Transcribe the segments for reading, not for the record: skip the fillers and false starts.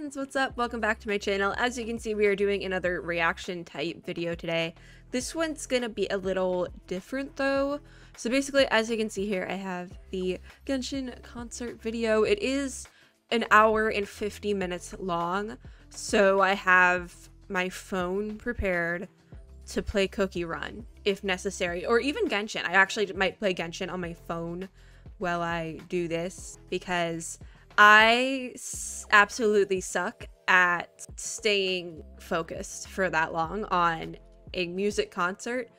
friends, what's up? Welcome back to my channel. As you can see, we are doing another reaction type video today. This one's gonna be a little different though. So basically, as you can see here, I have the Genshin concert video. It is an hour and 50 minutes long, so I have my phone prepared to play Cookie Run if necessary, or even Genshin. I actually might play Genshin on my phone while I do this because I absolutely suck at staying focused for that long on a music concert.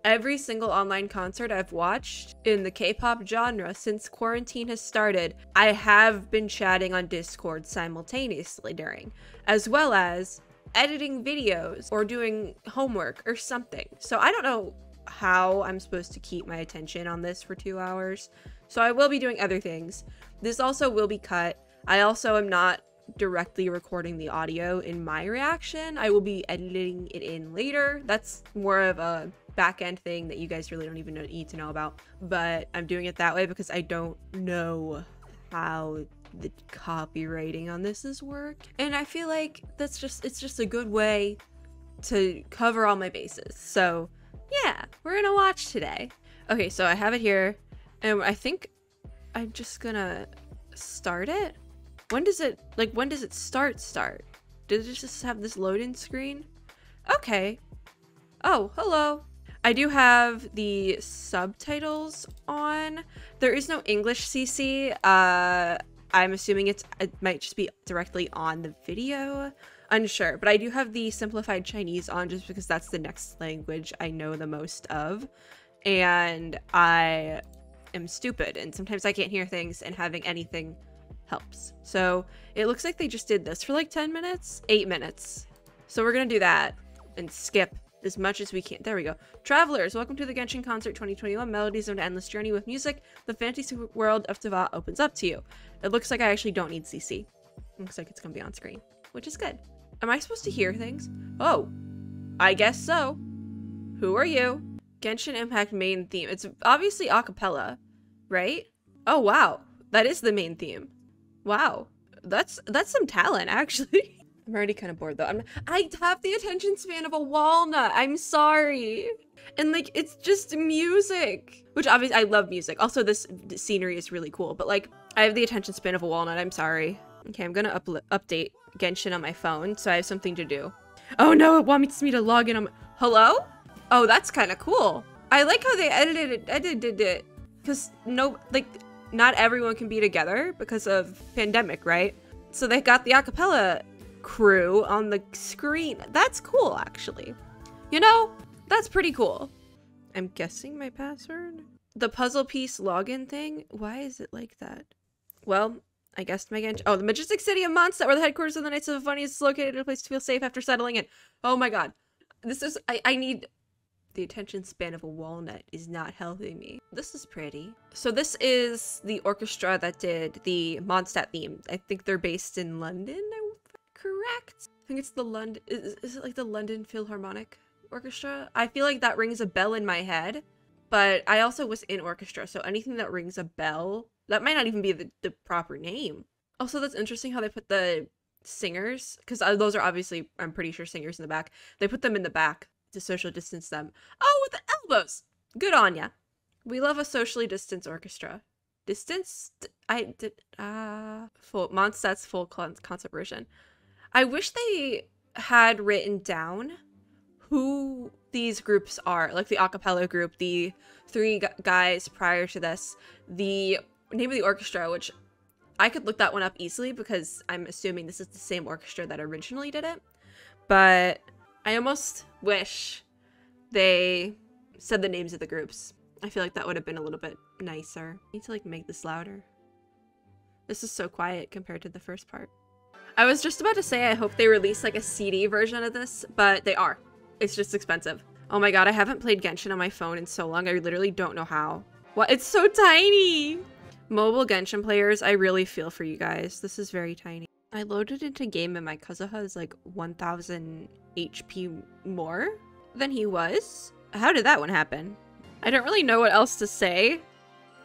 Every single online concert I've watched in the K-pop genre since quarantine has started, I have been chatting on Discord simultaneously during, as well as editing videos or doing homework or something. So I don't know how I'm supposed to keep my attention on this for 2 hours. So I will be doing other things. This also will be cut. I also am not directly recording the audio in my reaction. I will be editing it in later. That's more of a back-end thing that you guys really don't even need to know about. But I'm doing it that way because I don't know how the copywriting on this is work. And I feel like it's just a good way to cover all my bases. So yeah, we're gonna watch today. Okay, so I have it here. And I think I'm just gonna start it. When does it start? Did it just have this load-in screen? Okay. Oh, hello. I do have the subtitles on. There is no English CC. I'm assuming it might just be directly on the video. Unsure, but I do have the simplified Chinese on just because that's the next language I know the most of. And I am stupid and sometimes I can't hear things, and having anything helps. So it looks like they just did this for like 10 minutes, 8 minutes. So we're gonna do that and skip as much as we can. There we go. Travelers, welcome to the Genshin Concert 2021. Melodies of an endless journey with music. The fantasy world of Tava opens up to you. It looks like I actually don't need CC. Looks like it's gonna be on screen, which is good. Am I supposed to hear things? Oh, I guess so. Who are you? Genshin Impact main theme. It's obviously a cappella, right? Oh wow, that is the main theme. Wow, that's some talent actually. I'm already kind of bored though. I have the attention span of a walnut. I'm sorry. And like, it's just music, which obviously I love music. Also, this scenery is really cool, but like, I have the attention span of a walnut. I'm sorry. Okay, I'm gonna update Genshin on my phone so I have something to do. Oh no, it wants me to log in on my... Hello? Oh, that's kind of cool. I like how they edited it, because not everyone can be together because of pandemic, right? So they got the acapella crew on the screen. That's cool, actually. You know, that's pretty cool. I'm guessing my password? The puzzle piece login thing? Why is it like that? Well, I guessed my Genshin. Oh, the majestic city of Mondstadt, where the headquarters of the Knights of the Funniest is located, a place to feel safe after settling in. Oh my god. This is, I need... The attention span of a walnut is not helping me. This is pretty. So this is the orchestra that did the Mondstadt theme. I think they're based in London, correct? I think it's the London, is it like the London Philharmonic Orchestra? I feel like that rings a bell in my head, but I also was in orchestra, so anything that rings a bell, that might not even be the proper name. Also, that's interesting how they put the singers, because those are obviously, I'm pretty sure, singers in the back. They put them in the back to social distance them. Oh, with the elbows! Good on ya. We love a socially distanced orchestra. Distanced? Mondstadt's full concert version. I wish they had written down who these groups are, like the acapella group, the three guys prior to this, the name of the orchestra, which I could look that one up easily because I'm assuming this is the same orchestra that originally did it. But I almost wish they said the names of the groups. I feel like that would have been a little bit nicer. I need to like make this louder. This is so quiet compared to the first part. I was just about to say I hope they release like a CD version of this, but they are. It's just expensive. Oh my god, I haven't played Genshin on my phone in so long. I literally don't know how. What? It's so tiny! Mobile Genshin players, I really feel for you guys. This is very tiny. I loaded into game and my Kazuha is like 1000 HP more than he was. How did that one happen? I don't really know what else to say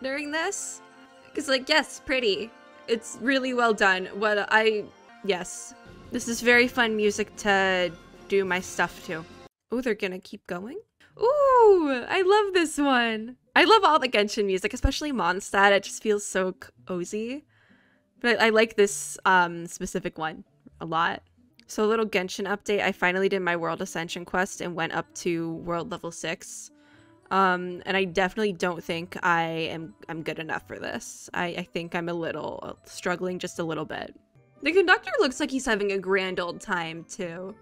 during this. Because like, yes, pretty. It's really well done. Yes. This is very fun music to do my stuff to. Oh, they're gonna keep going? Ooh, I love this one. I love all the Genshin music, especially Mondstadt. It just feels so cozy. But I like this specific one a lot. So a little Genshin update. I finally did my World Ascension quest and went up to World Level 6. And I definitely don't think I'm good enough for this. I think I'm a little struggling just a little bit. The conductor looks like he's having a grand old time too.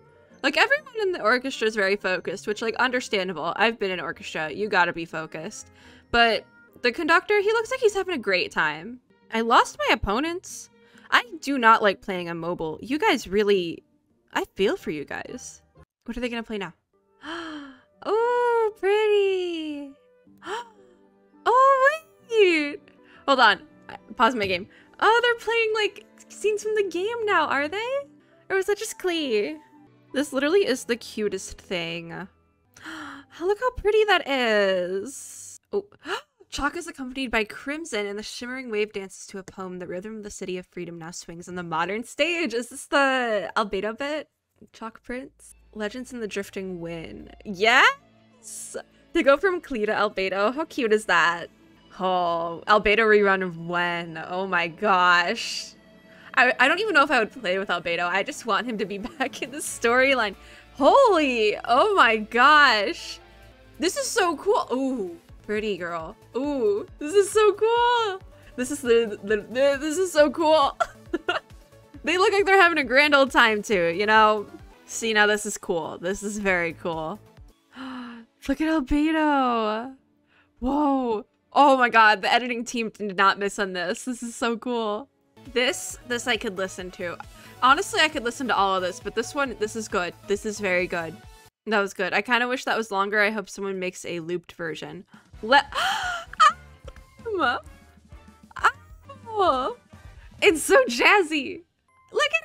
Like everyone in the orchestra is very focused, which like understandable. I've been in orchestra, you gotta be focused. But the conductor, he looks like he's having a great time. I lost my opponents. I do not like playing on mobile. You guys really, I feel for you guys. What are they gonna play now? Oh, pretty. Oh, wait. Hold on. Pause my game. Oh, they're playing like scenes from the game now, are they? Or was that just Klee? This literally is the cutest thing. Look how pretty that is. Oh, Chalk is accompanied by Crimson and the shimmering wave dances to a poem. The rhythm of the city of freedom now swings on the modern stage. Is this the Albedo bit? Chalk Prince? Legends in the Drifting Wind. Yes! To go from Klee to Albedo, how cute is that? Oh, Albedo rerun of when? Oh my gosh. I don't even know if I would play with Albedo. I just want him to be back in the storyline. Holy, oh my gosh. This is so cool. Ooh, pretty girl. Ooh, this is so cool. This is this is so cool. They look like they're having a grand old time too, you know? See, now this is cool. This is very cool. Look at Albedo. Whoa. Oh my god, the editing team did not miss on this. This is so cool. This I could listen to. Honestly, I could listen to all of this, but this one, this is good. This is very good. That was good. I kind of wish that was longer. I hope someone makes a looped version. Oh, it's so jazzy. Look at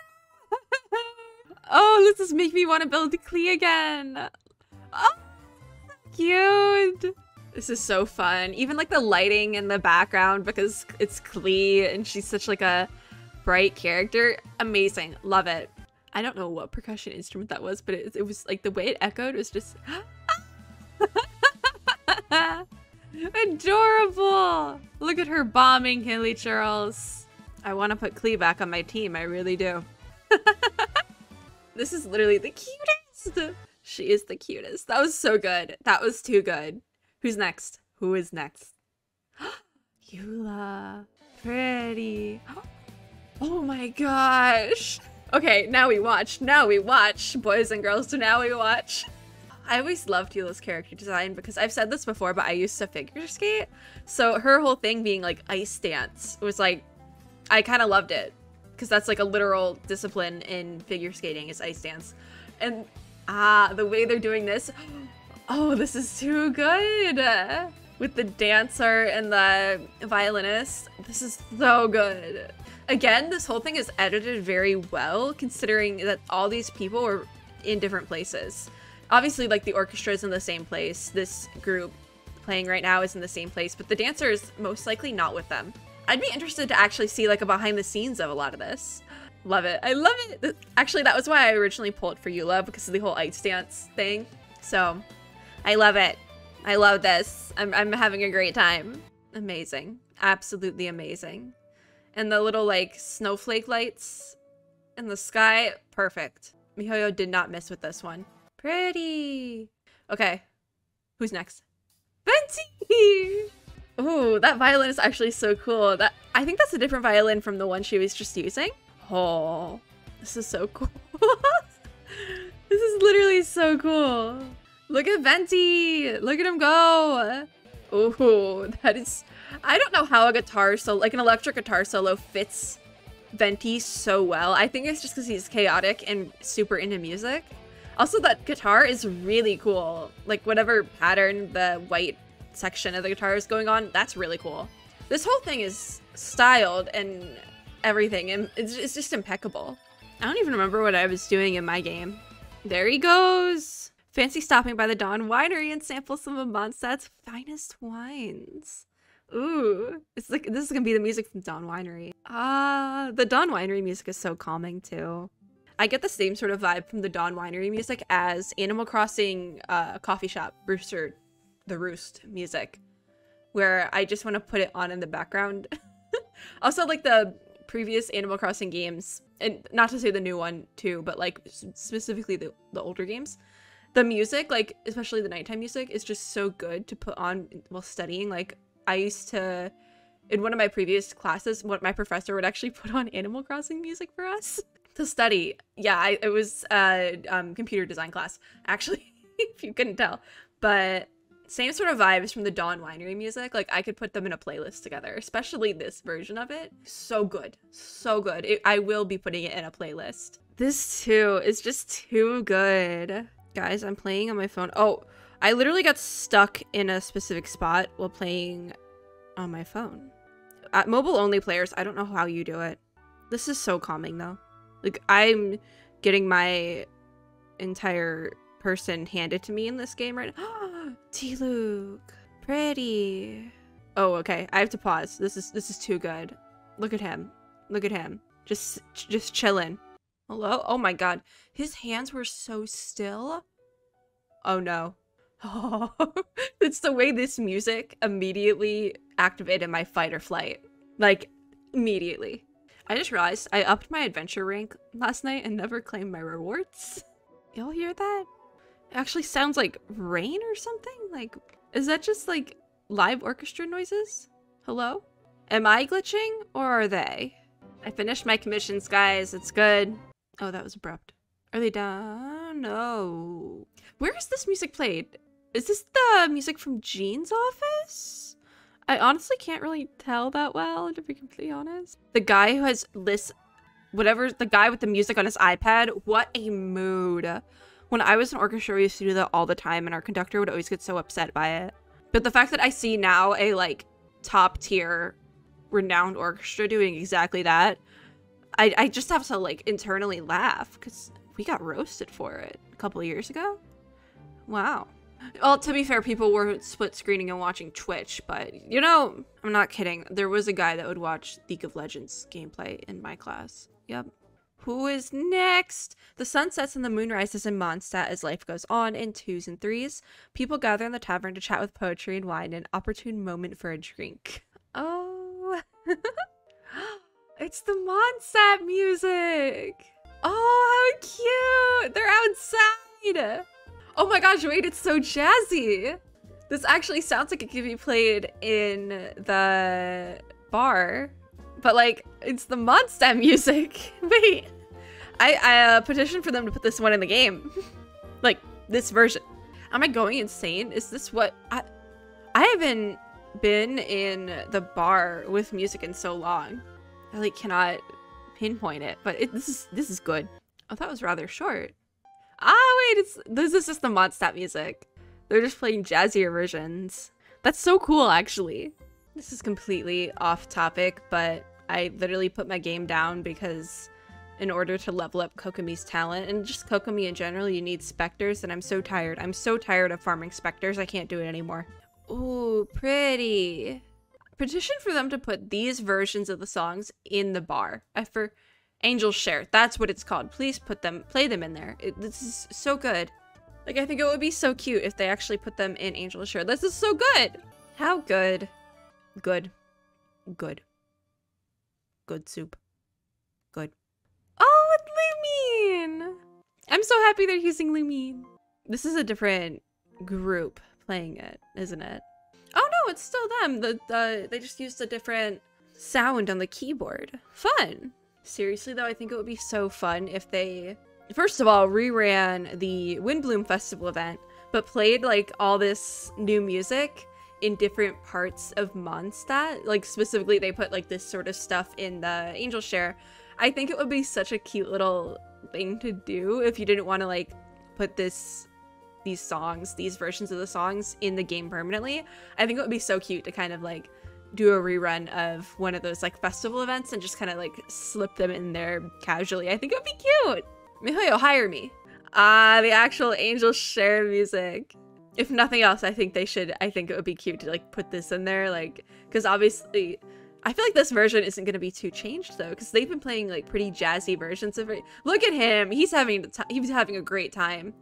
it. Oh, this just make me want to build Klee again. Oh, cute. This is so fun. Even like the lighting in the background because it's Klee and she's such like a bright character. Amazing. Love it. I don't know what percussion instrument that was, but it was like the way it echoed was just adorable. Look at her bombing Hilly Charles. I want to put Klee back on my team. I really do. This is literally the cutest. She is the cutest. That was so good. That was too good. Who's next? Who is next? Eula. Pretty. Oh my gosh. Okay, now we watch. Now we watch. Boys and girls, so now we watch. I always loved Eula's character design because I've said this before, but I used to figure skate. So her whole thing being like ice dance was like, I kind of loved it because that's like a literal discipline in figure skating is ice dance. And the way they're doing this, oh, this is too good. With the dancer and the violinist, this is so good. Again, this whole thing is edited very well considering that all these people are in different places. Obviously, like the orchestra is in the same place. This group playing right now is in the same place, but the dancer is most likely not with them. I'd be interested to actually see like a behind the scenes of a lot of this. Love it. I love it. Actually, that was why I originally pulled for Eula because of the whole ice dance thing. So I love it. I love this. I'm having a great time. Amazing. Absolutely amazing. And the little like snowflake lights in the sky. Perfect. MiHoYo did not miss with this one. Pretty. Okay. Who's next? Venti! Ooh, that violin is actually so cool. I think that's a different violin from the one she was just using. Oh, this is so cool. This is literally so cool. Look at Venti. Look at him go. Ooh, that is... I don't know how a guitar solo, like an electric guitar solo, fits Venti so well. I think it's just because he's chaotic and super into music. Also, that guitar is really cool. Like whatever pattern the white section of the guitar is going on, that's really cool. This whole thing is styled and everything, and it's just impeccable. I don't even remember what I was doing in my game. There he goes. Fancy stopping by the Dawn Winery and sample some of Mondstadt's finest wines. Ooh, it's like this is gonna be the music from Dawn Winery. The Dawn Winery music is so calming too. I get the same sort of vibe from the Dawn Winery music as Animal Crossing coffee shop Rooster the Roost music, where I just want to put it on in the background. Also, like the previous Animal Crossing games, and not to say the new one too, but like specifically the older games, the music, like especially the nighttime music, is just so good to put on while studying. Like I used to, in one of my previous classes, what my professor would actually put on Animal Crossing music for us to study. Yeah, it was computer design class, actually, if you couldn't tell. But same sort of vibes from the Dawn Winery music. Like I could put them in a playlist together, especially this version of it. So good, so good. I will be putting it in a playlist. This too is just too good. Guys, I'm playing on my phone. Oh, I literally got stuck in a specific spot while playing on my phone. Mobile only players, I don't know how you do it. This is so calming though. Like I'm getting my entire person handed to me in this game right now. T-Luke, pretty. Oh, okay. I have to pause. This is too good. Look at him. Look at him. Just chilling. Hello? Oh my god. His hands were so still. Oh no. Oh, it's the way this music immediately activated my fight or flight. Like, immediately. I just realized I upped my adventure rank last night and never claimed my rewards. Y'all hear that? It actually sounds like rain or something? Like, is that just like live orchestra noises? Hello? Am I glitching or are they? I finished my commissions, guys. It's good. Oh, that was abrupt. Are they done? No. Where is this music played? Is this the music from Jean's office? I honestly can't really tell that well, to be completely honest. The guy who has this, whatever, the guy with the music on his iPad, what a mood. When I was in orchestra, we used to do that all the time, and our conductor would always get so upset by it. But the fact that I see now a, like, top-tier, renowned orchestra doing exactly that, I just have to, like, internally laugh, because we got roasted for it a couple of years ago. Wow. Well, to be fair, people were split screening and watching Twitch, but, you know, I'm not kidding. There was a guy that would watch League of Legends gameplay in my class. Yep. Who is next? The sun sets and the moon rises in Mondstadt as life goes on in 2s and 3s. People gather in the tavern to chat with poetry and wine, an opportune moment for a drink. Oh. It's the Mondstadt music. Oh, how cute. They're outside. Oh my gosh, wait, it's so jazzy. This actually sounds like it could be played in the bar, but like, it's the Mondstadt music. Wait, I petitioned for them to put this one in the game. Like, this version. Am I going insane? Is this what I haven't been in the bar with music in so long. I like cannot pinpoint it, but this is good. Oh, that was rather short. Ah, wait, this is just the Mondstadt music. They're just playing jazzier versions. That's so cool, actually. This is completely off topic, but I literally put my game down because in order to level up Kokomi's talent, and just Kokomi in general, you need specters, and I'm so tired. I'm so tired of farming specters, I can't do it anymore. Ooh, pretty. Petition for them to put these versions of the songs in the bar. For Angel's Share, that's what it's called. Please play them in there. This is so good. Like, I think it would be so cute if they actually put them in Angel's Share. This is so good. How good? Good. Good. Good soup. Good. Oh, it's Lumine! I'm so happy they're using Lumine. This is a different group playing it, isn't it? Oh no, it's still them. They just used a different sound on the keyboard. Fun. Seriously though, I think it would be so fun if they, first of all, reran the Windbloom Festival event, but played like all this new music in different parts of Mondstadt. Like specifically, they put like this sort of stuff in the Angel Share. I think it would be such a cute little thing to do if you didn't want to like put these songs, these versions of the songs in the game permanently. I think it would be so cute to kind of like do a rerun of one of those like festival events and just kind of like slip them in there casually. I think it would be cute. Mihoyo, hire me. Ah, the actual Angel Share music. If nothing else, I think it would be cute to like put this in there, like, because obviously I feel like this version isn't going to be too changed though, because they've been playing like pretty jazzy versions of it. Look at him. He's having a great time.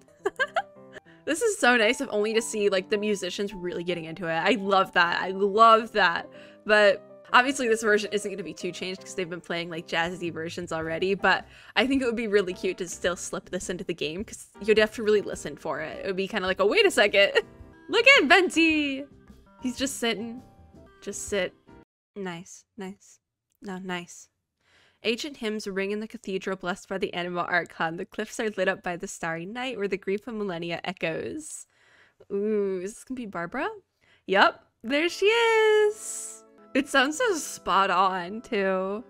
This is so nice of only to see like the musicians really getting into it. I love that. I love that. But obviously this version isn't going to be too changed because they've been playing like jazzy versions already, but I think it would be really cute to still slip this into the game because you'd have to really listen for it. It would be kind of like, oh, wait a second. Look at Venti. He's just sitting. Just sit. Nice. Nice. No, nice. Ancient hymns ring in the cathedral blessed by the animal archon. The cliffs are lit up by the starry night where the grief of millennia echoes. Ooh, is this gonna be Barbara? Yep, there she is. It sounds so spot on too.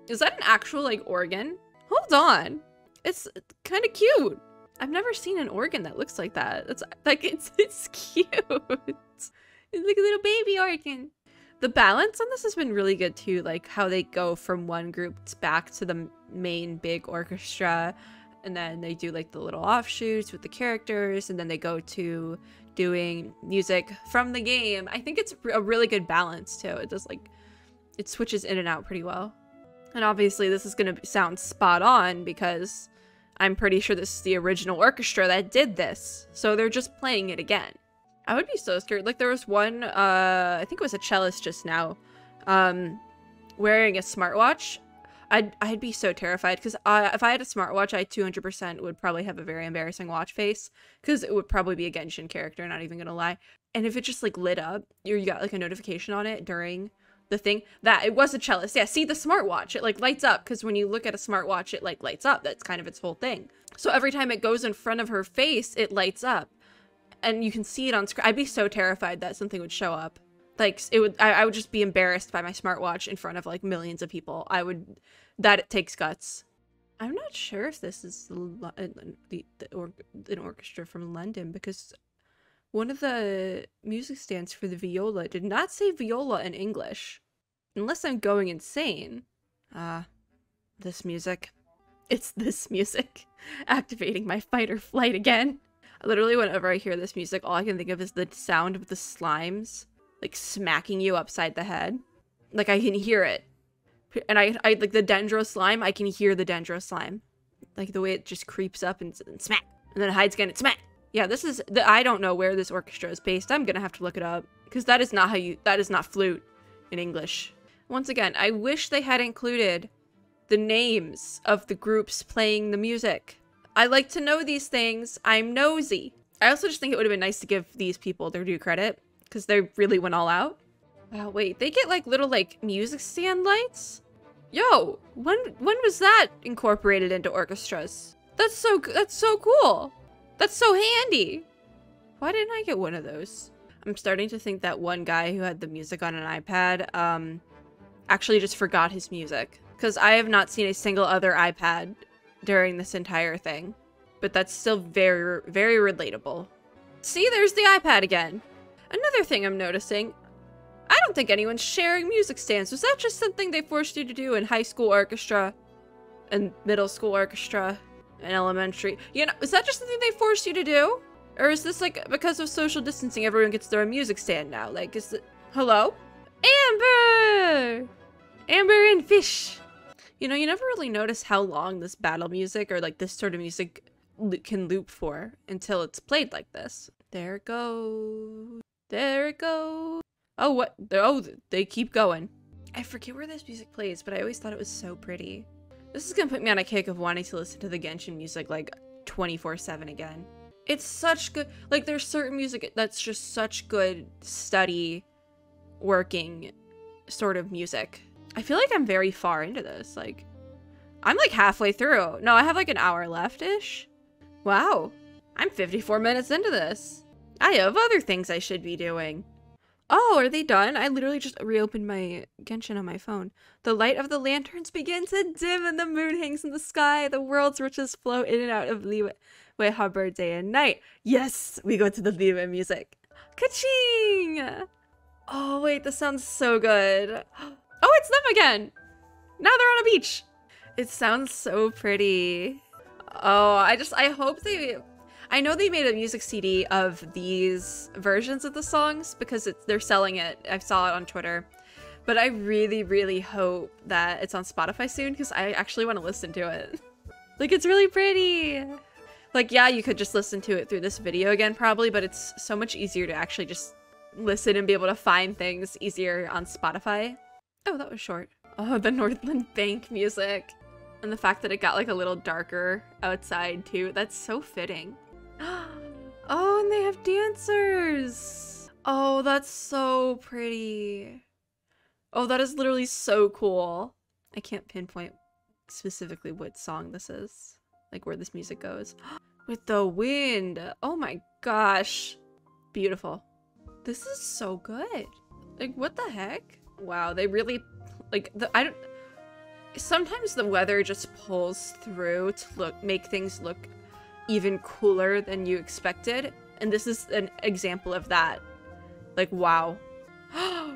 Is that an actual like organ? Hold on. It's kind of cute. I've never seen an organ that looks like that. It's like it's cute. It's like a little baby organ. The balance on this has been really good too, like how they go from one group back to the main big orchestra, and then they do like the little offshoots with the characters, and then they go to doing music from the game. I think it's a really good balance too. It does like, it switches in and out pretty well. And obviously this is going to sound spot on because I'm pretty sure this is the original orchestra that did this. So they're just playing it again. I would be so scared. Like there was one, I think it was a cellist just now, wearing a smartwatch. I'd be so terrified because if I had a smartwatch, I 200% would probably have a very embarrassing watch face because it would probably be a Genshin character, not even gonna lie. And if it just like lit up, you got like a notification on it during the thing, that it was a cellist. Yeah, see the smartwatch, it like lights up because when you look at a smartwatch, it like lights up. That's kind of its whole thing. So every time it goes in front of her face, it lights up. And you can see it on screen. I'd be so terrified that something would show up. Like it would, I would just be embarrassed by my smartwatch in front of like millions of people. It takes guts. I'm not sure if this is an orchestra from London because one of the music stands for the viola did not say viola in English. Unless I'm going insane. This music. It's this music. Activating my fight or flight again. Literally, whenever I hear this music, all I can think of is the sound of the slimes, like, smacking you upside the head. Like, I can hear it. And I like, the dendro slime, I can hear the dendro slime. Like, the way it just creeps up and smack. And then it hides again and smack. Yeah, this is, I don't know where this orchestra is based. I'm gonna have to look it up. Because that is not flute in English. Once again, I wish they had included the names of the groups playing the music. I like to know these things. I'm nosy. I also just think it would have been nice to give these people their due credit because they really went all out. Oh, wait, they get like little like music stand lights? Yo, when was that incorporated into orchestras? That's so cool. That's so handy. Why didn't I get one of those? I'm starting to think that one guy who had the music on an iPad actually just forgot his music because I have not seen a single other iPad during this entire thing, but that's still very, very relatable. See, there's the iPad again. Another thing I'm noticing, I don't think anyone's sharing music stands. Was that just something they forced you to do in high school orchestra and middle school orchestra and elementary? You know, is that just something they forced you to do? Or is this like because of social distancing, everyone gets their own music stand now? Like, is it, hello? Amber! Amber and Fish. You know, you never really notice how long this battle music or like this sort of music can loop for until it's played like this. There it goes. There it goes. Oh, what? Oh, they keep going. I forget where this music plays, but I always thought it was so pretty. This is gonna put me on a kick of wanting to listen to the Genshin music like 24/7 again. It's such good, like there's certain music that's just such good study working sort of music. I feel like I'm very far into this. Like, I'm like halfway through. No, I have like an hour left-ish. Wow. I'm 54 minutes into this. I have other things I should be doing. Oh, are they done? I literally just reopened my Genshin on my phone. The light of the lanterns begins to dim and the moon hangs in the sky. The world's riches flow in and out of Liyue Harbor day and night. Yes, we go to the Liyue music. Ka-ching! Oh, wait, this sounds so good. Oh, it's them again! Now they're on a beach! It sounds so pretty. Oh, I hope I know they made a music CD of these versions of the songs because they're selling it. I saw it on Twitter. But I really, really hope that it's on Spotify soon because I actually want to listen to it. Like, it's really pretty. Like, yeah, you could just listen to it through this video again probably, but it's so much easier to actually just listen and be able to find things easier on Spotify. Oh, that was short. Oh, the Northland Bank music. And the fact that it got like a little darker outside too. That's so fitting. Oh, and they have dancers. Oh, that's so pretty. Oh, that is literally so cool. I can't pinpoint specifically what song this is. Like where this music goes. With the wind. Oh my gosh. Beautiful. This is so good. Like, what the heck? Wow, they really, like, sometimes the weather just pulls through to make things look even cooler than you expected. And this is an example of that. Like, wow.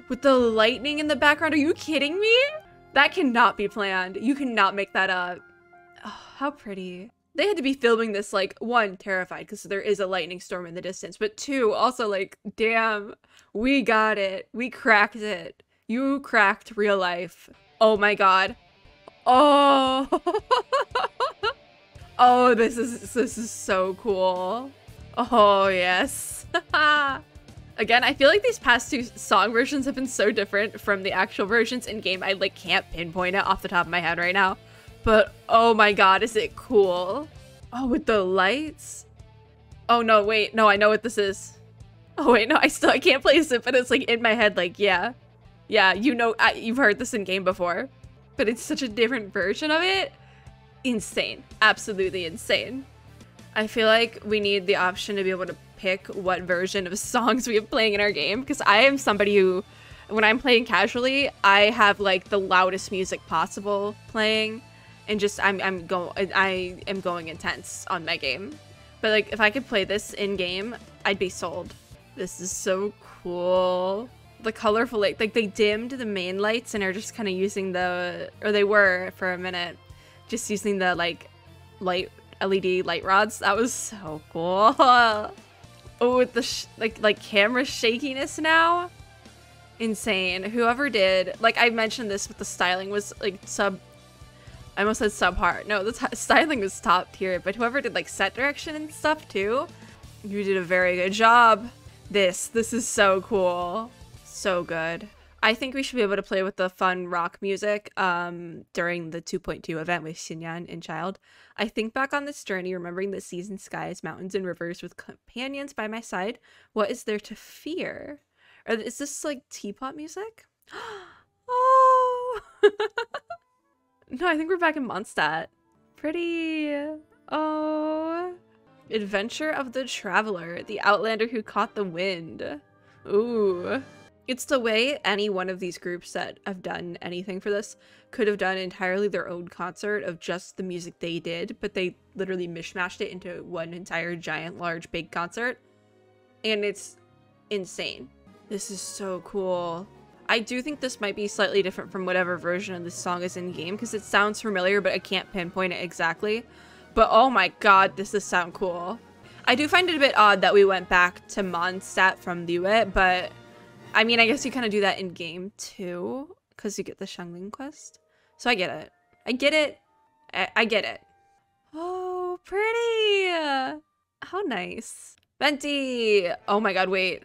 With the lightning in the background, are you kidding me? That cannot be planned. You cannot make that up. Oh, how pretty. They had to be filming this, like, one, terrified because there is a lightning storm in the distance, but two, also like, damn, we got it. We cracked it. You cracked real life. Oh my god. Oh. Oh, this is so cool. Oh, yes. Again, I feel like these past two song versions have been so different from the actual versions in game. I like can't pinpoint it off the top of my head right now. But oh my god, is it cool? Oh, with the lights? Oh no, wait, no, I know what this is. Oh wait, no, I can't place it, but it's like in my head, like, yeah. Yeah, you know, you've heard this in game before. But it's such a different version of it. Insane. Absolutely insane. I feel like we need the option to be able to pick what version of songs we have playing in our game. Because I am somebody who, when I'm playing casually, I have like the loudest music possible playing. And just I am going intense on my game. But like if I could play this in game, I'd be sold. This is so cool. The colorful like they dimmed the main lights and are just kind of using the, or they were for a minute, just using the like light LED light rods. That was so cool. Oh, with the like camera shakiness now. Insane. Whoever did, like I mentioned this with the styling was like I almost said subpar. No, the styling was top tier, but whoever did like set direction and stuff too, you did a very good job. This is so cool. So good. I think we should be able to play with the fun rock music during the 2.2 event with Xinyan and Childe. I think back on this journey, remembering the seas and skies, mountains and rivers with companions by my side. What is there to fear? Or is this like teapot music? Oh! No, I think we're back in Mondstadt. Pretty. Oh. Adventure of the Traveler, the Outlander who caught the wind. Ooh. It's the way any one of these groups that have done anything for this could have done entirely their own concert of just the music they did, but they literally mishmashed it into one entire giant, large, big concert. And it's insane. This is so cool. I do think this might be slightly different from whatever version of this song is in game because it sounds familiar, but I can't pinpoint it exactly. But oh my god, does this sound cool. I do find it a bit odd that we went back to Mondstadt from Liyue, but I mean, I guess you kind of do that in game too because you get the Xiangling quest. So I get it. I get it. I get it. Oh, pretty. How nice. Venti. Oh my god, wait.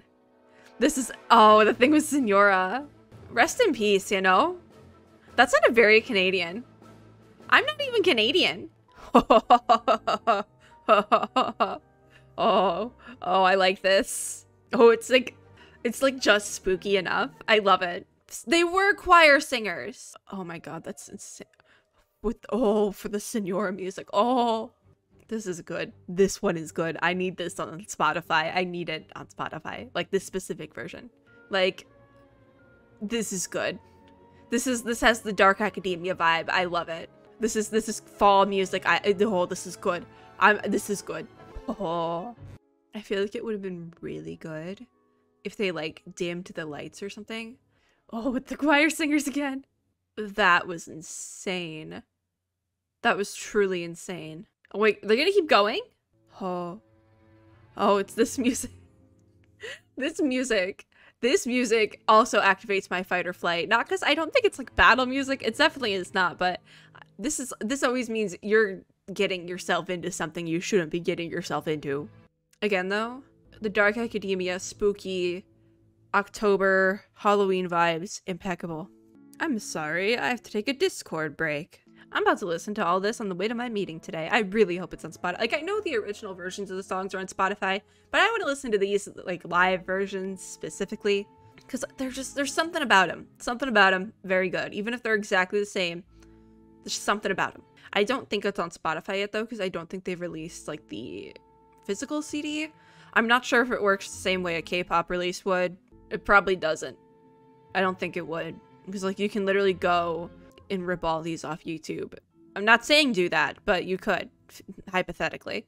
This is, oh, the thing with Senora. Rest in peace, you know? That sounded very Canadian. I'm not even Canadian. Oh, I like this. Oh, it's like just spooky enough. I love it. They were choir singers. Oh my god, that's insane. For the Senora music. Oh, this is good. This one is good. I need this on Spotify. I need it on Spotify. Like this specific version. Like, this is good. This has the Dark Academia vibe. I love it. This is fall music. This is good. This is good. Oh, I feel like it would have been really good if they like dimmed the lights or something. Oh, with the choir singers again. That was insane. That was truly insane. Oh, wait, they're gonna keep going? Oh, it's this music. This music This music also activates my fight or flight. Not because I don't think it's like battle music. It definitely is not, but this always means you're getting yourself into something you shouldn't be getting yourself into. Again, though, the Dark Academia, spooky, October, Halloween vibes, impeccable. I'm sorry, I have to take a Discord break. I'm about to listen to all this on the way to my meeting today. I really hope it's on Spotify. Like, I know the original versions of the songs are on Spotify, but I want to listen to these, like, live versions specifically. Because there's something about them. Something about them very good. Even if they're exactly the same, there's something about them. I don't think it's on Spotify yet, though, because I don't think they've released, like, the physical CD. I'm not sure if it works the same way a K-pop release would. It probably doesn't. I don't think it would. Because, like, you can literally go and rip all these off YouTube. I'm not saying do that, but you could, hypothetically.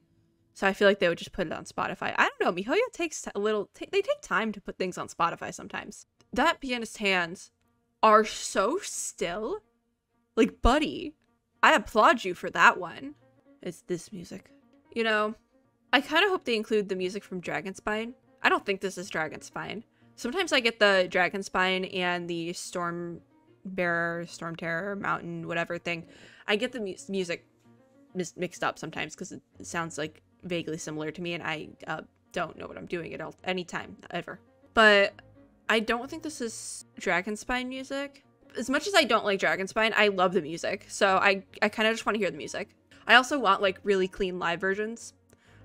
So I feel like they would just put it on Spotify. I don't know, MiHoYo takes a little, they take time to put things on Spotify sometimes. That pianist's hands are so still. Like, buddy, I applaud you for that one. It's this music. You know, I kind of hope they include the music from Dragonspine. I don't think this is Dragonspine. Sometimes I get the Dragonspine and the Storm Terror, Mountain, whatever thing. I get the music mixed up sometimes because it sounds like vaguely similar to me, and I don't know what I'm doing at all anytime ever. But I don't think this is Dragonspine music. As much as I don't like Dragonspine, I love the music, so I kind of just want to hear the music. I also want like really clean live versions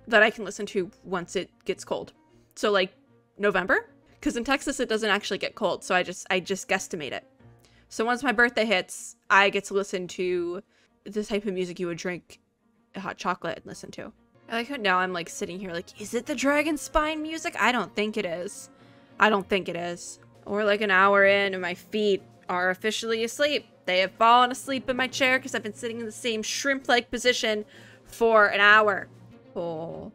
that I can listen to once it gets cold. So like November, because in Texas it doesn't actually get cold, so I just guesstimate it. So once my birthday hits, I get to listen to the type of music you would drink hot chocolate and listen to. I like how now I'm like sitting here like, is it the Dragonspine music? I don't think it is. I don't think it is. We're like an hour in and my feet are officially asleep. They have fallen asleep in my chair because I've been sitting in the same shrimp-like position for an hour. Oh,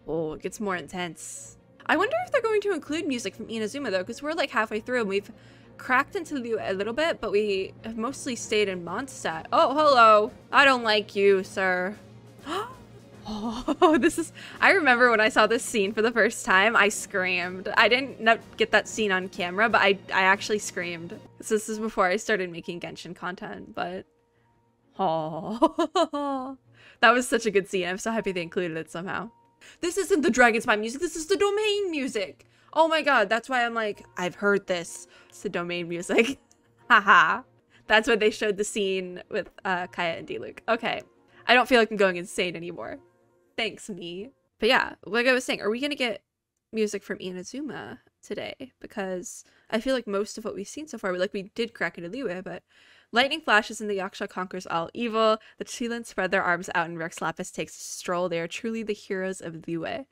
it gets more intense. I wonder if they're going to include music from AntiZumba though, because we're like halfway through and we've cracked into Liu a little bit, but we have mostly stayed in Mondstadt. Oh, hello. I don't like you, sir. Oh, this is... I remember when I saw this scene for the first time, I screamed. I didn't get that scene on camera, but I actually screamed. So this is before I started making Genshin content, but... Oh. That was such a good scene. I'm so happy they included it somehow. This isn't the Dragonspine music, this is the domain music! Oh my god, that's why I'm like, I've heard this. It's the domain music. Haha. That's why they showed the scene with Kaya and Diluc. Okay. I don't feel like I'm going insane anymore. Thanks, me. But yeah, like I was saying, are we gonna get music from AntiZumba today? Because I feel like most of what we've seen so far, we did crack into Liu, but lightning flashes and the Yaksha conquers all evil. The Childe spread their arms out and Rex Lapis takes a stroll. They are truly the heroes of Liu.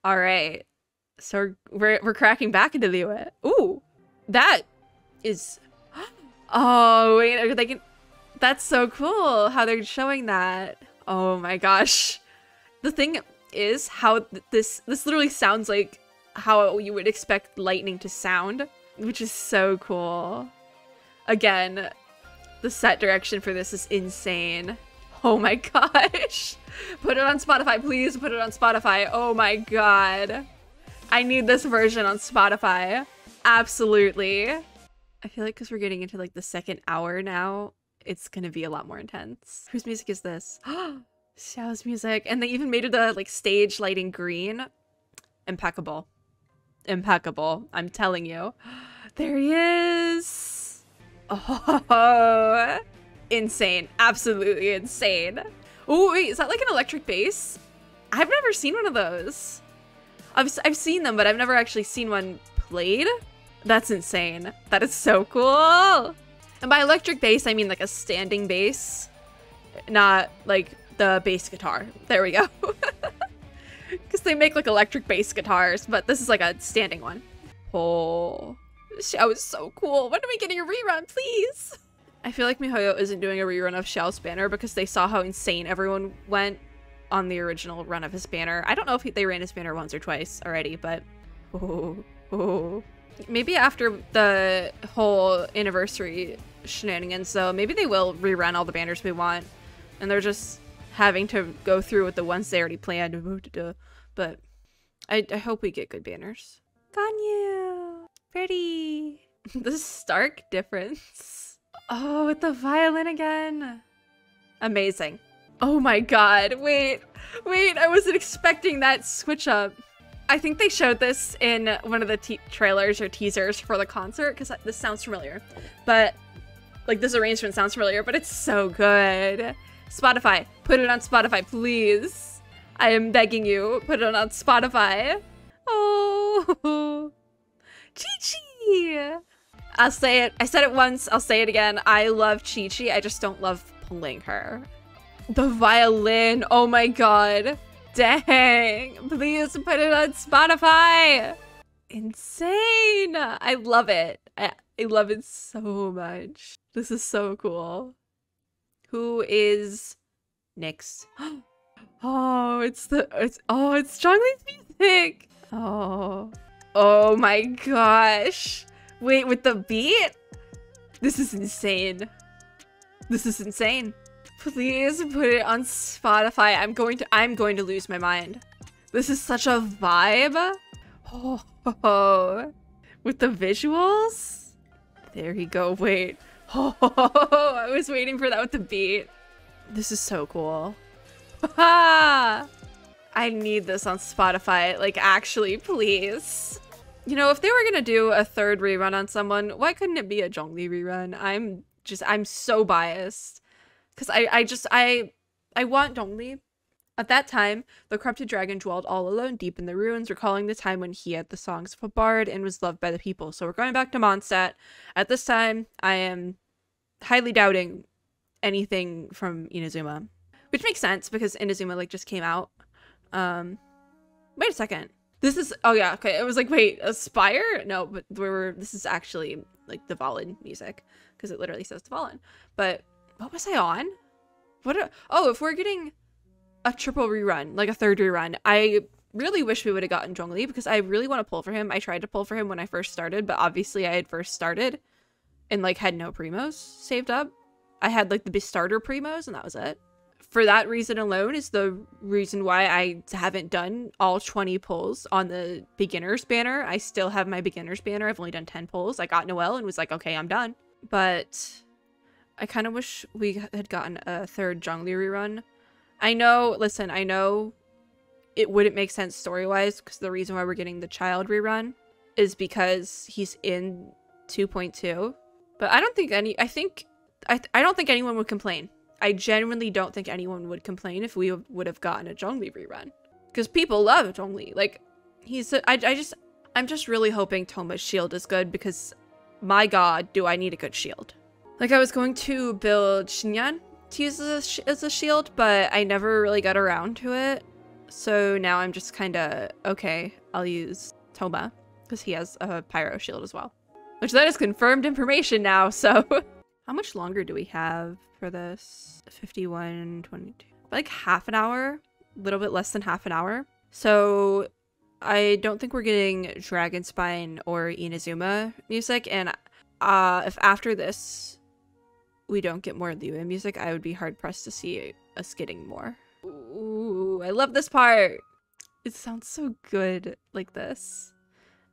All right. So we're cracking back into Liu. Ooh, that is... Oh, wait, are they can... That's so cool how they're showing that. Oh my gosh. The thing is how this literally sounds like how you would expect lightning to sound, which is so cool. Again, the set direction for this is insane. Oh my gosh. Put it on Spotify, please put it on Spotify. Oh my god. I need this version on Spotify. Absolutely. I feel like because we're getting into like the second hour now, it's gonna be a lot more intense. Whose music is this? Xiao's music. And they even made the like stage lighting green. Impeccable. Impeccable. I'm telling you. There he is. Oh, insane. Absolutely insane. Oh, wait, is that like an electric bass? I've never seen one of those. I've seen them, but I've never actually seen one played. That's insane. That is so cool. And by electric bass, I mean like a standing bass, not like the bass guitar. There we go. Because they make like electric bass guitars, but this is like a standing one. Oh, Xiao is so cool. When are we getting a rerun, please? I feel like MiHoYo isn't doing a rerun of Xiao's banner because they saw how insane everyone went on the original run of his banner. I don't know if they ran his banner once or twice already, but maybe after the whole anniversary shenanigans, so maybe they will rerun all the banners we want, and they're just having to go through with the ones they already planned. But I hope we get good banners. Ganyu! pretty. The stark difference. Oh, with the violin again. Amazing. Oh my god, wait, I wasn't expecting that switch up. I think they showed this in one of the trailers or teasers for the concert, because this sounds familiar. But, like, this arrangement sounds familiar, but it's so good. Spotify, put it on Spotify, please. I am begging you, put it on Spotify. Oh, Chi-Chi. I'll say it. I said it once, I'll say it again. I love Chi-Chi, I just don't love pulling her. The violin, oh my god. Dang, please put it on Spotify. Insane. I love it. I love it so much. This is so cool. Who is next? Oh, it's Zhongli's music. Oh my gosh. Wait, with the beat? This is insane. This is insane. Please put it on Spotify. I'm going to lose my mind. This is such a vibe. Oh, with the visuals. There you go. Wait. Oh, I was waiting for that with the beat. This is so cool. I need this on Spotify. Like, actually, please. You know, if they were gonna do a third rerun on someone, why couldn't it be a Zhongli rerun? I'm so biased. Because I want Zhongli. At that time, the corrupted dragon dwelled all alone deep in the ruins, recalling the time when he had the songs of a bard and was loved by the people. So we're going back to Mondstadt. At this time, I am highly doubting anything from Inazuma. Which makes sense, because Inazuma, like, just came out. Wait a second. This is, oh yeah, okay. It was like, wait, Aspire? No, but this is actually, like, the Valen music. Because it literally says Valen. But what was I on? Oh, if we're getting a triple rerun, like a third rerun, I really wish we would have gotten Zhongli, because I really want to pull for him. I tried to pull for him when I first started, but obviously I had first started and, like, had no primos saved up. I had, like, the starter primos, and that was it. For that reason alone is the reason why I haven't done all 20 pulls on the beginner's banner. I still have my beginner's banner. I've only done 10 pulls. I got Noelle and was like, okay, I'm done. But I kind of wish we had gotten a third Zhongli rerun. I know, listen, I know it wouldn't make sense story-wise, because the reason why we're getting the Childe rerun is because he's in 2.2. But I don't think I don't think anyone would complain. I genuinely don't think anyone would complain if we would have gotten a Zhongli rerun. Because people love Zhongli. Like, I'm just really hoping Toma's shield is good, because my god, do I need a good shield. Like, I was going to build Xinyan to use as a shield, but I never really got around to it. So now I'm just kind of, okay, I'll use Toma, because he has a pyro shield as well. Which that is confirmed information now, so. How much longer do we have for this? 51:22. Like half an hour, a little bit less than half an hour. So I don't think we're getting Dragonspine or Inazuma music, and if after this we don't get more Lua music, I would be hard pressed to see us getting more. Ooh, I love this part. It sounds so good like this.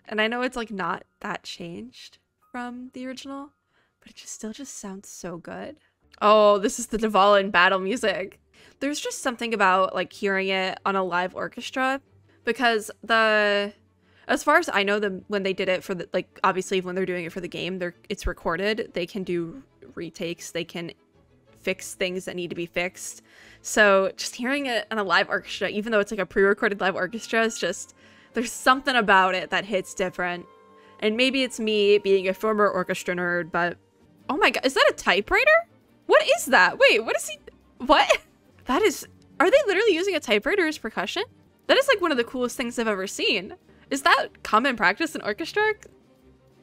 And I know it's like not that changed from the original, but it still just sounds so good. Oh, this is the Dvalin battle music. There's just something about like hearing it on a live orchestra, because as far as I know, when they did it for the, like, obviously when they're doing it for the game, it's recorded. They can do retakes, they can fix things that need to be fixed. So just hearing it on a live orchestra, even though it's like a pre-recorded live orchestra, is just, there's something about it that hits different. And maybe it's me being a former orchestra nerd, but oh my god, is that a typewriter? What is that? Wait, what is he? What? That is, are they literally using a typewriter as percussion? That is like one of the coolest things I've ever seen. Is that common practice in orchestra?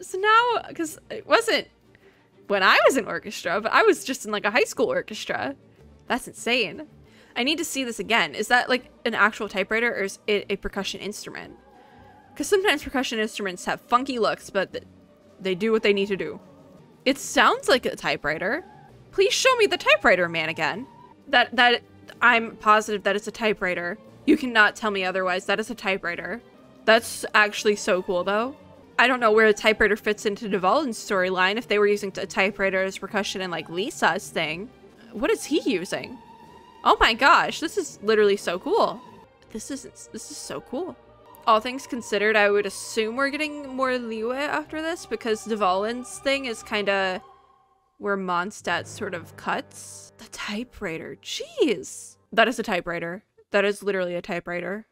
So now, because it wasn't when I was in orchestra, but I was just in like a high school orchestra. That's insane. I need to see this again. Is that like an actual typewriter, or is it a percussion instrument? Because sometimes percussion instruments have funky looks, but they do what they need to do. It sounds like a typewriter. Please show me the typewriter man again. That I'm positive that it's a typewriter. You cannot tell me otherwise. That is a typewriter. That's actually so cool though. I don't know where a typewriter fits into Dvalin's storyline if they were using a typewriter as percussion in like Lisa's thing. What is he using? Oh my gosh, this is literally so cool. This is so cool. All things considered, I would assume we're getting more leeway after this because Dvalin's thing is kind of where Mondstadt sort of cuts. The typewriter, jeez. That is a typewriter. That is literally a typewriter.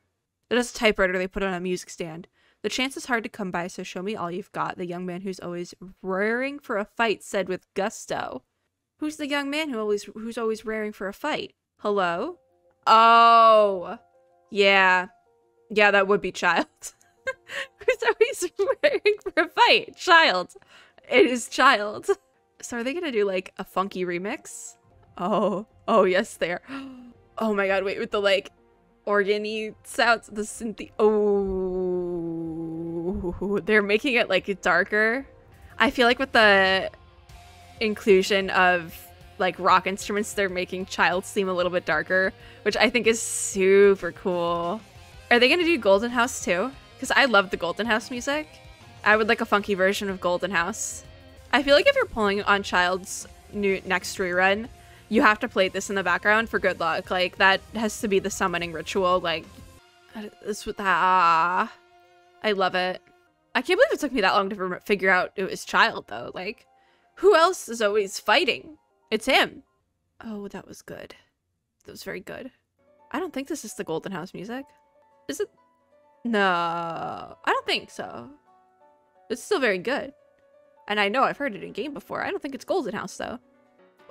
That is a typewriter they put on a music stand. The chance is hard to come by, so show me all you've got. The young man who's always raring for a fight said with gusto. Who's the young man who's always raring for a fight? Hello? Oh. Yeah. Yeah, that would be Childe. Who's always raring for a fight? Childe. It is Childe. So are they gonna do like a funky remix? Oh. Oh, yes, they are. Oh my god, wait, with the like organ-y sounds, the synth. Oh, they're making it like darker. I feel like with the inclusion of like rock instruments, they're making Childe seem a little bit darker, which I think is super cool. Are they gonna do Golden House too? Because I love the Golden House music. I would like a funky version of Golden House. I feel like if you're pulling on Childe's next rerun, you have to play this in the background for good luck. Like, that has to be the summoning ritual. Like, this with I love it. I can't believe it took me that long to figure out it was Childe, though. Like, who else is always fighting? It's him. Oh, that was good. That was very good. I don't think this is the Golden House music. Is it? No, I don't think so. It's still very good. And I know I've heard it in game before. I don't think it's Golden House, though.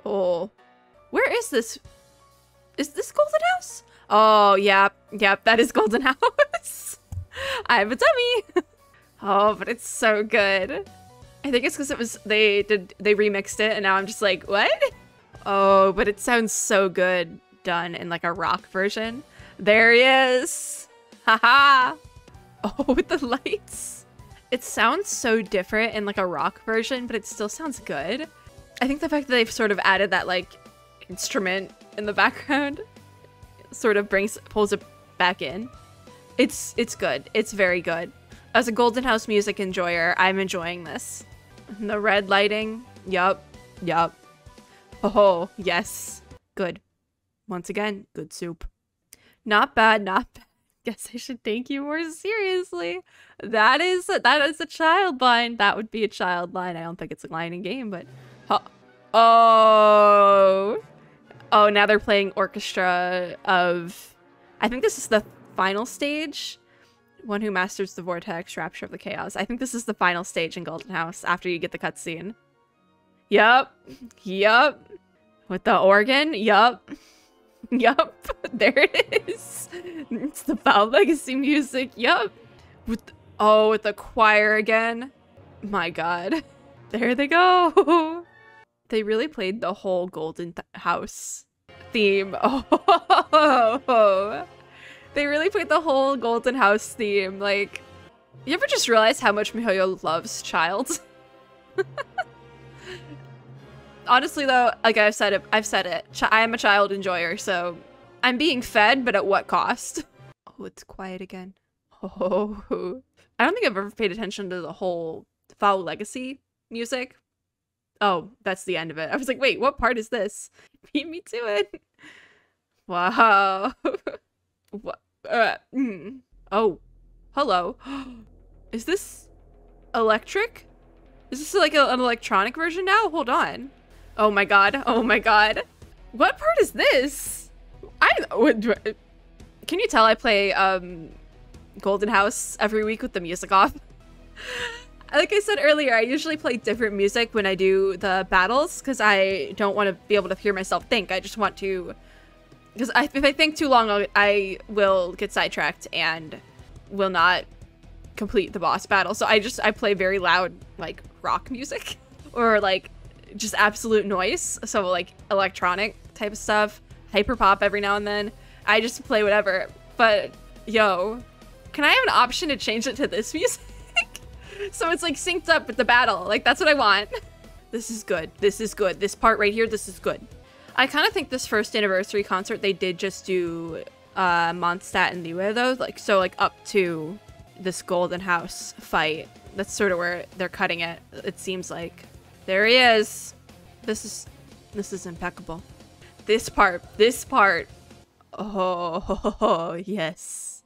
Oh. Where is this? Is this Golden House? Oh, yeah. Yep, that is Golden House. I have a dummy. Oh, but it's so good. I think it's because it was, they remixed it and now I'm just like, what? Oh, but it sounds so good done in like a rock version. There he is. Haha. Oh, with the lights. It sounds so different in like a rock version, but it still sounds good. I think the fact that they've sort of added that like instrument in the background sort of pulls it back in. It's good. It's very good. As a Golden House music enjoyer, I'm enjoying this. The red lighting. Yup. Yup. Oh, yes. Good. Once again, good soup. Not bad, not bad. Guess I should thank you more seriously. That is a Childe line. That would be a Childe line. I don't think it's a line in game, but oh, now they're playing orchestra of, I think this is the final stage. One who masters the vortex, rapture of the chaos. I think this is the final stage in Golden House after you get the cutscene. Yup. Yup. With the organ. Yup. Yup. There it is. It's the Foul Legacy music. Yup. With the choir again. My god. There they go. They really played the whole Golden House theme. Oh. They really played the whole Golden House theme. Like, you ever just realize how much MiHoYo loves Childe? Honestly, though, like I've said it. I am a Childe enjoyer, so I'm being fed, but at what cost? Oh, it's quiet again. Oh, I don't think I've ever paid attention to the whole Foul Legacy music. Oh, that's the end of it. I was like, wait, what part is this? Beat me to it. Wow. What? Oh, hello. Is this electric? Is this like an electronic version now? Hold on. Oh my god. Oh my god. What part is this? Can you tell I play Golden House every week with the music off? Like I said earlier, I usually play different music when I do the battles because I don't want to be able to hear myself think. I just want to, because if I think too long, I will get sidetracked and will not complete the boss battle. So I play very loud, like, rock music or like just absolute noise. So like electronic type of stuff, hyper pop every now and then. I just play whatever. But yo, can I have an option to change it to this music? So it's like synced up with the battle. Like, that's what I want. This is good. This is good. This part right here, this is good. I kind of think this first anniversary concert, they did just do Mondstadt and Liyue though. Like, so like up to this Golden House fight. That's sort of where they're cutting it, it seems like. There he is. This is impeccable. This part. Oh, yes.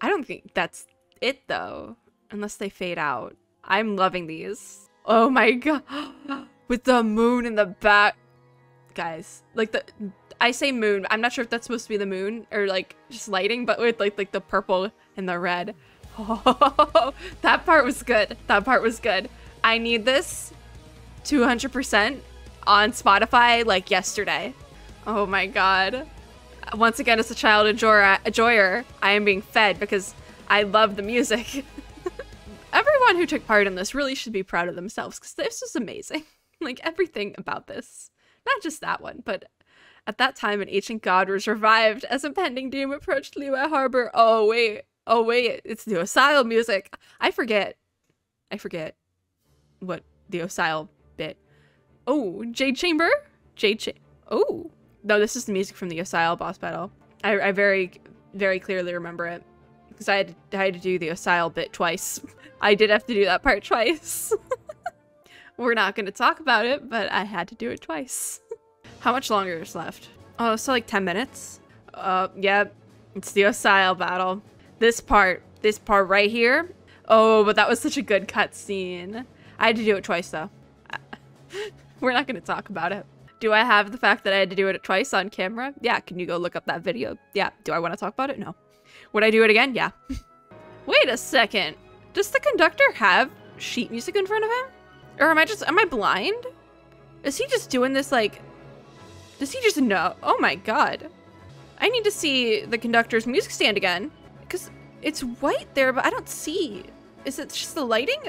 I don't think that's it though, unless they fade out. I'm loving these. Oh my god. With the moon in the back. Guys, like I say moon, I'm not sure if that's supposed to be the moon or like just lighting, but with like the purple and the red. Oh, that part was good. That part was good. I need this 200% on Spotify like yesterday. Oh my god. Once again, as a child enjoyer, I am being fed because I love the music. Everyone who took part in this really should be proud of themselves because this was amazing. Like everything about this. Not just that one, but at that time an ancient god was revived as impending doom approached Liyue Harbor. Oh wait, it's the Osile music. I forget what the Osile bit. Oh, Jade Chamber? Oh, no, this is the music from the Osile boss battle. I very, very clearly remember it because I had to do the Osile bit twice. I did have to do that part twice. We're not going to talk about it, but I had to do it twice. How much longer is left? Oh, so like 10 minutes? Yeah, it's the Osile battle. This part right here. Oh, but that was such a good cutscene. I had to do it twice though. We're not going to talk about it. Do I have the fact that I had to do it twice on camera? Yeah, can you go look up that video? Yeah. Do I want to talk about it? No. Would I do it again? Yeah. Wait a second. Does the conductor have sheet music in front of him? Or am I blind? Is he just doing this like, does he just know? Oh my god. I need to see the conductor's music stand again. Because it's white there, but I don't see. Is it just the lighting?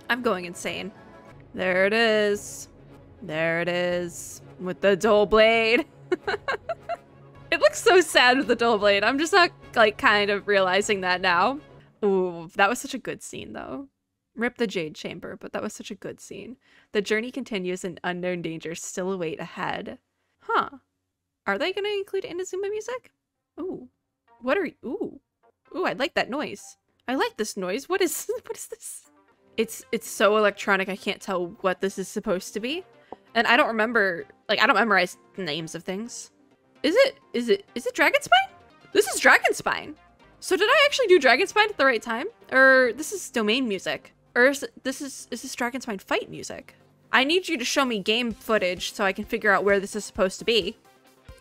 I'm going insane. There it is. There it is. With the dual blade. It looks so sad with the dual blade. I'm just not like kind of realizing that now. Ooh, that was such a good scene though. Rip the Jade Chamber, but that was such a good scene. The journey continues and unknown dangers still await ahead. Huh. Are they gonna include AntiZumba music? Ooh. What are you? Ooh, I like that noise. I like this noise. What is this? It's so electronic I can't tell what this is supposed to be. And I don't remember, like I don't memorize names of things. Is it Dragonspine? This is Dragonspine. So did I actually do Dragonspine at the right time? Or this is domain music? Or is this Dragonspine fight music? I need you to show me game footage so I can figure out where this is supposed to be.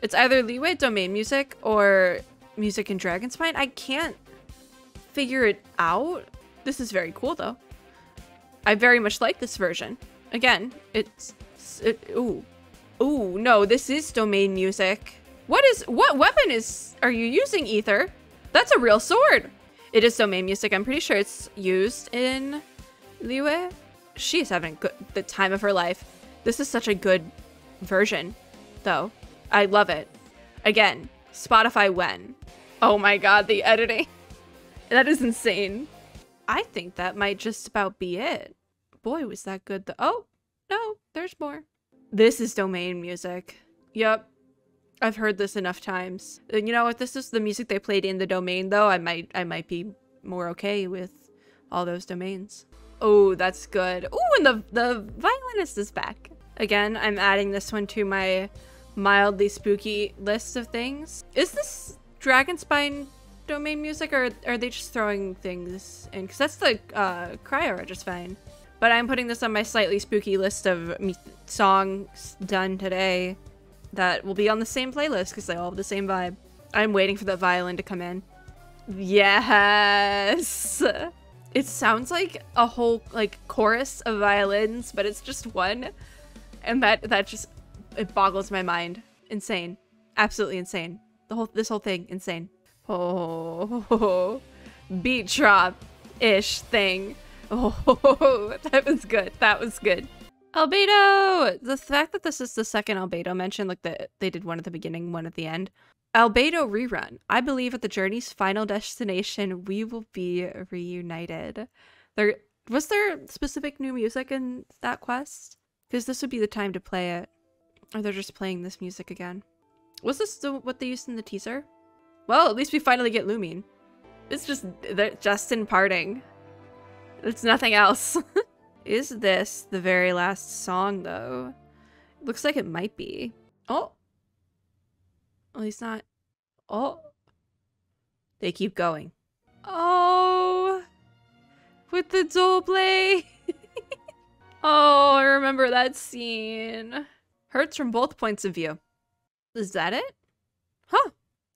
It's either Liyue domain music or music in Dragonspine. I can't figure it out. This is very cool though. I very much like this version. Again, ooh, no, this is domain music. What weapon are you using, Ether? That's a real sword. It is domain music. I'm pretty sure it's used in Liyue. She is having the time of her life. This is such a good version, though. I love it. Again, Spotify when. Oh my god, the editing. That is insane. I think that might just about be it. Boy, was that good though. Oh, no, there's more. This is domain music. Yep. I've heard this enough times. You know, if this is the music they played in the domain though, I might be more okay with all those domains. Oh, that's good. Oh, and the violinist is back. Again, I'm adding this one to my mildly spooky list of things. Is this Dragonspine domain music, or are they just throwing things in? Because that's the Cryo Regisfine. But I'm putting this on my slightly spooky list of songs done today that will be on the same playlist because they all have the same vibe. I'm waiting for the violin to come in. Yes! It sounds like a whole like chorus of violins, but it's just one. And that just, it boggles my mind. Insane. Absolutely insane. This whole thing, insane. Oh, beat drop-ish thing. Oh, that was good. That was good. Albedo! The fact that this is the second Albedo mention, like they did one at the beginning, one at the end. Albedo rerun. I believe at the journey's final destination, we will be reunited. Was there specific new music in that quest? Because this would be the time to play it. Or they're just playing this music again. Was this what they used in the teaser? Well, at least we finally get Lumine. It's just Justin parting. It's nothing else. Is this the very last song, though? Looks like it might be. Oh. Well, he's not. Oh. They keep going. Oh. With the doble. Oh, I remember that scene. Hurts from both points of view. Is that it? Huh.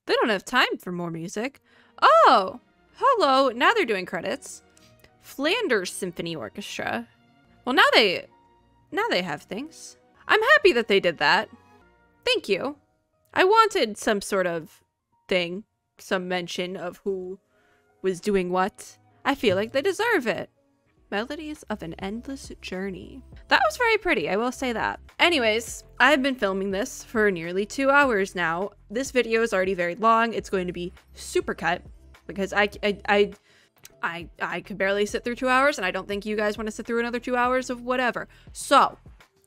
They don't have time for more music. Oh. Hello. Now they're doing credits. Flanders Symphony Orchestra. Well, now they have things. I'm happy that they did that. Thank you. I wanted some sort of thing, some mention of who was doing what. I feel like they deserve it. Melodies of an Endless Journey. That was very pretty, I will say that. Anyways, I've been filming this for nearly 2 hours now. This video is already very long. It's going to be super cut because I could barely sit through 2 hours, and I don't think you guys want to sit through another 2 hours of whatever. So,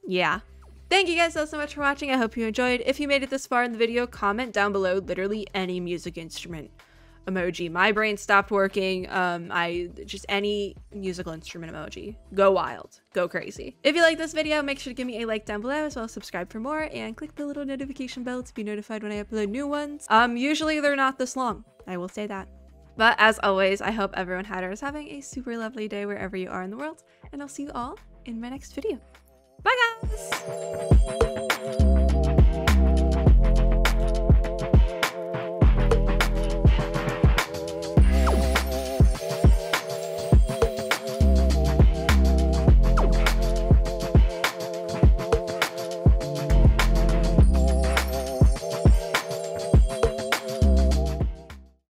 yeah. Thank you guys so much for watching. I hope you enjoyed. If you made it this far in the video, comment down below literally any music instrument emoji. My brain stopped working. Just any musical instrument emoji. Go wild. Go crazy. If you like this video, make sure to give me a like down below, as well as subscribe for more, and click the little notification bell to be notified when I upload new ones. Usually they're not this long. I will say that. But as always, I hope everyone is having a super lovely day wherever you are in the world, and I'll see you all in my next video. Bye, guys!